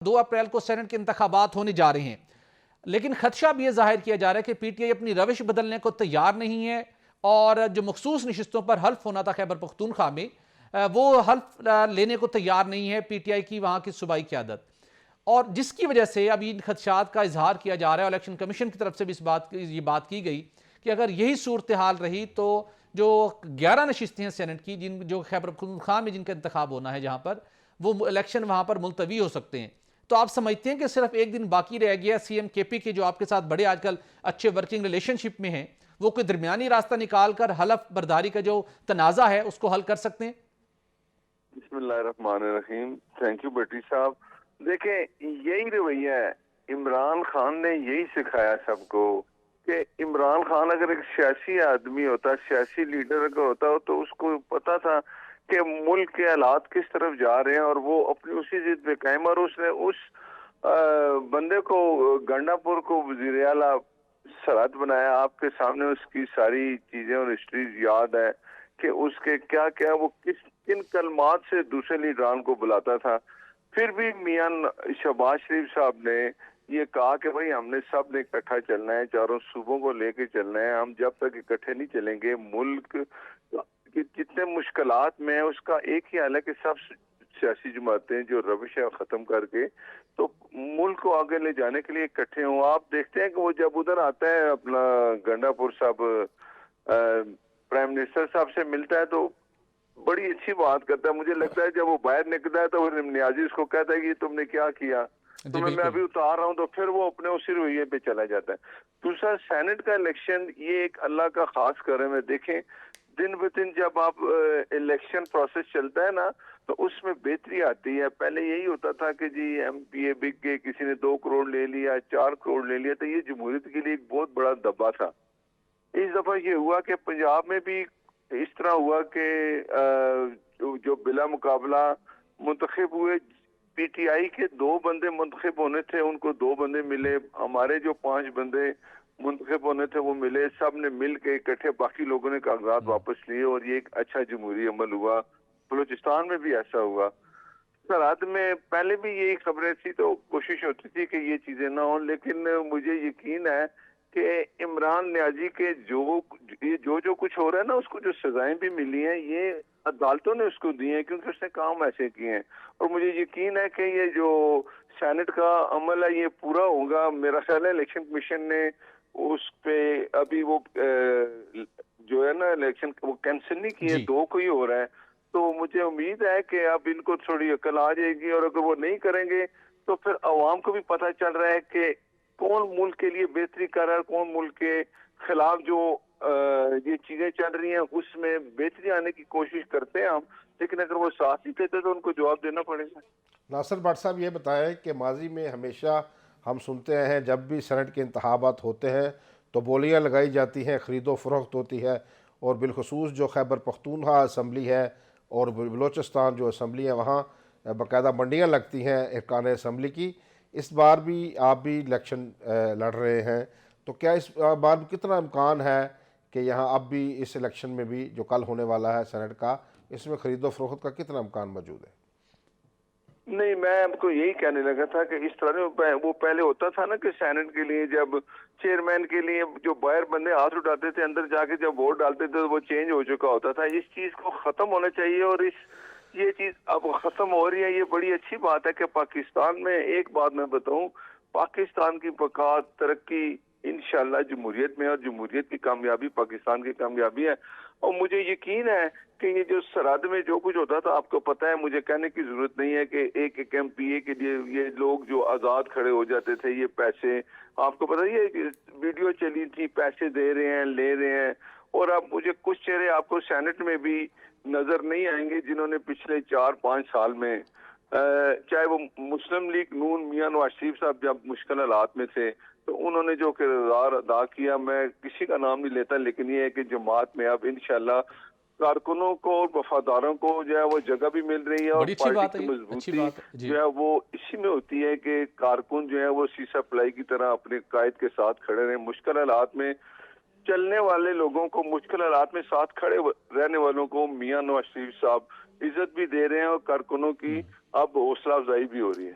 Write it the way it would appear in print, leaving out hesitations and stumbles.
2 अप्रैल को सेनेट के इंतखाबात होने जा रहे हैं, लेकिन खदशा भी यह जाहिर किया जा रहा है कि पीटीआई अपनी रविश बदलने को तैयार नहीं है और जो मखसूस नशिस्तों पर हल्फ होना था खैबर पख्तूनख्वा में, वो हल्फ लेने को तैयार नहीं है पीटीआई की वहां की सूबाई क़यादत, और जिसकी वजह से अभी इन खदशात का इजहार किया जा रहा है। इलेक्शन कमीशन की तरफ से भी ये बात की गई कि अगर यही सूरत हाल रही तो जो 11 नशिस्तें हैं सेनेट की, जो खैबर पख्तूनख्वा में जिनका इंतखाब होना है, जहां पर वो इलेक्शन वहां पर मुलतवी हो सकते हैं। तो आप समझते हैं कि सिर्फ एक दिन बाकी रह गया, सीएम केपी के जो आपके साथ बड़े आजकल अच्छे वर्किंग रिलेशनशिप में हैं, वो कोई दरमियानी रास्ता निकाल कर हलफ बर्दारी का जो तनाजा है उसको हल कर सकते हैं? बिस्मिल्लाहिर्रहमानिर्रहीम। थैंक यू भट्टी साहब। देखें, यही रवैया है, इमरान खान ने यही सिखाया सबको कि इमरान खान अगर एक सियासी आदमी होता, सियासी लीडर अगर होता तो उसको पता था कि मुल्क के हालात किस तरफ जा रहे हैं और वो अपनी उसी जिद पे कायम, और उसने उस बंदे को, गंडापुर को वजीर आला सरहद बनाया। आपके सामने उसकी सारी चीजें और हिस्ट्री याद है कि उसके क्या क्या वो किन कलमात से दूसरे लीडरान को बुलाता था। फिर भी मियां शहबाज शरीफ साहब ने ये कहा कि भाई हमने सब ने इकट्ठा चलना है, चारों सूबों को लेके चलना है, हम जब तक इकट्ठे नहीं चलेंगे मुल्क कि जितने मुश्किलात में है उसका एक ही हाल है कि सब सियासी जमातें जो रविश है खत्म करके तो मुल्क को आगे ले जाने के लिए इकट्ठे हों। आप देखते हैं कि वो जब उधर आता है अपना गंडापुर साहब प्राइम मिनिस्टर साहब से मिलता है तो बड़ी अच्छी बात करता है। मुझे लगता है जब वो बाहर निकलता है तो नियाजी उसको कहता है कि तुमने क्या किया, तो मैं अभी उतार रहा हूँ, तो फिर वो अपने उसी रवैये पे चला जाता है। दूसरा, सेनेट का इलेक्शन ये एक अल्लाह का खास करम है। देखें, दिन ब दिन जब आप इलेक्शन प्रोसेस चलता है ना तो उसमें बेहतरी आती है। पहले यही होता था कि जी एमपीए बिक गए, किसी ने 2 करोड़ ले लिया, 4 करोड़ ले लिया, तो ये जमहूरियत के लिए एक बहुत बड़ा दब्बा था। इस दफा ये हुआ कि पंजाब में भी इस तरह हुआ कि जो बिला मुकाबला मुंतखब हुए, पीटीआई के 2 बंदे मुंतखब होने थे, उनको 2 बंदे मिले। हमारे जो 5 बंदे मुंतखब होने थे वो मिले। सब ने मिल के इकट्ठे बाकी लोगों ने कागजात वापस लिए और ये एक अच्छा जमहूरी अमल हुआ। बलूचिस्तान में भी ऐसा हुआ। सरहद में पहले भी यही खबरें थी तो कोशिश होती थी कि ये चीजें ना हो, लेकिन मुझे यकीन है कि इमरान नियाजी के जो कुछ हो रहा है ना, उसको जो सजाएं भी मिली हैं ये अदालतों ने उसको दी हैं क्योंकि उसने काम ऐसे किए हैं। और मुझे यकीन है कि ये जो सेनेट का अमल है ये पूरा होगा। मेरा ख्याल है इलेक्शन कमीशन ने उस पे अभी वो जो है ना इलेक्शन वो कैंसिल नहीं किए, 2 को ही हो रहा है। तो मुझे उम्मीद है कि अब इनको थोड़ी अकल आ जाएगी, और अगर वो नहीं करेंगे तो फिर अवाम को भी पता चल रहा है कि कौन मुल्क के लिए बेहतरी कर रहा है, कौन मुल्क के खिलाफ जो ये चीजें चल रही हैं उसमें बेहतरी आने की कोशिश करते हैं हम। लेकिन अगर वो साथ नहीं देते तो उनको जवाब देना पड़ेगा। नासिर भट्ट साहब ये बताएं कि माजी में हमेशा हम सुनते हैं जब भी सेनेट के इंतखाबात होते हैं तो बोलियां लगाई जाती हैं, ख़रीदो फरोख्त होती है, और बिलखसूस जो खैबर पख्तूनख्वा असम्बली है और बलूचिस्तान जो असम्बली है वहाँ बाकायदा मंडियाँ लगती हैं अरकान असम्बली की। इस बार भी आप भी इलेक्शन लड़ रहे हैं, तो क्या इस बार कितना इम्कान है कि यहाँ अब भी इस इलेक्शन में भी जो कल होने वाला है सेनेट का, इसमें ख़रीदो फरोख्त का कितना इम्कान मौजूद है? नहीं, मैं आपको यही कहने लगा था कि इस तरह वो पहले होता था ना कि सेनेट के लिए जब चेयरमैन के लिए जो बाहर बंदे हाथ उठाते थे, अंदर जाके जब वोट डालते थे तो वो चेंज हो चुका होता था। इस चीज को खत्म होना चाहिए और ये चीज अब खत्म हो रही है। ये बड़ी अच्छी बात है कि पाकिस्तान में, एक बात मैं बताऊं, पाकिस्तान की बका तरक्की इंशाल्लाह जमहूरियत में, और जमहूरियत की कामयाबी पाकिस्तान की कामयाबी है। और मुझे यकीन है कि ये जो सरहद में जो कुछ होता था, आपको पता है, मुझे कहने की जरूरत नहीं है कि एक एमपीए के लिए ये लोग जो आजाद खड़े हो जाते थे, ये पैसे, आपको पता है ये वीडियो चली थी, पैसे दे रहे हैं, ले रहे हैं। और अब मुझे कुछ चेहरे आपको सेनेट में भी नजर नहीं आएंगे जिन्होंने पिछले 4-5 साल में चाहे वो मुस्लिम लीग नून मियां नवाज शरीफ साहब जब मुश्किल हालात में थे तो उन्होंने जो किरदार अदा किया, मैं किसी का नाम नहीं लेता, लेकिन ये है कि जमात में अब इंशाल्लाह कारकुनों को और वफादारों को जो है वो जगह भी मिल रही है, और बड़ी अच्छी पार्टी बात है, की अच्छी मजबूती बात है जी। जो है वो इसी में होती है कि कारकुन जो है वो सीसा प्लाई की तरह अपने कायद के साथ खड़े रहे। मुश्किल हालात में चलने वाले लोगों को, मुश्किल हालात में साथ खड़े रहने वालों को मियां नवाज शरीफ साहब इज्जत भी दे रहे हैं और कारकुनों की अब हौसला अफजाई भी हो रही है।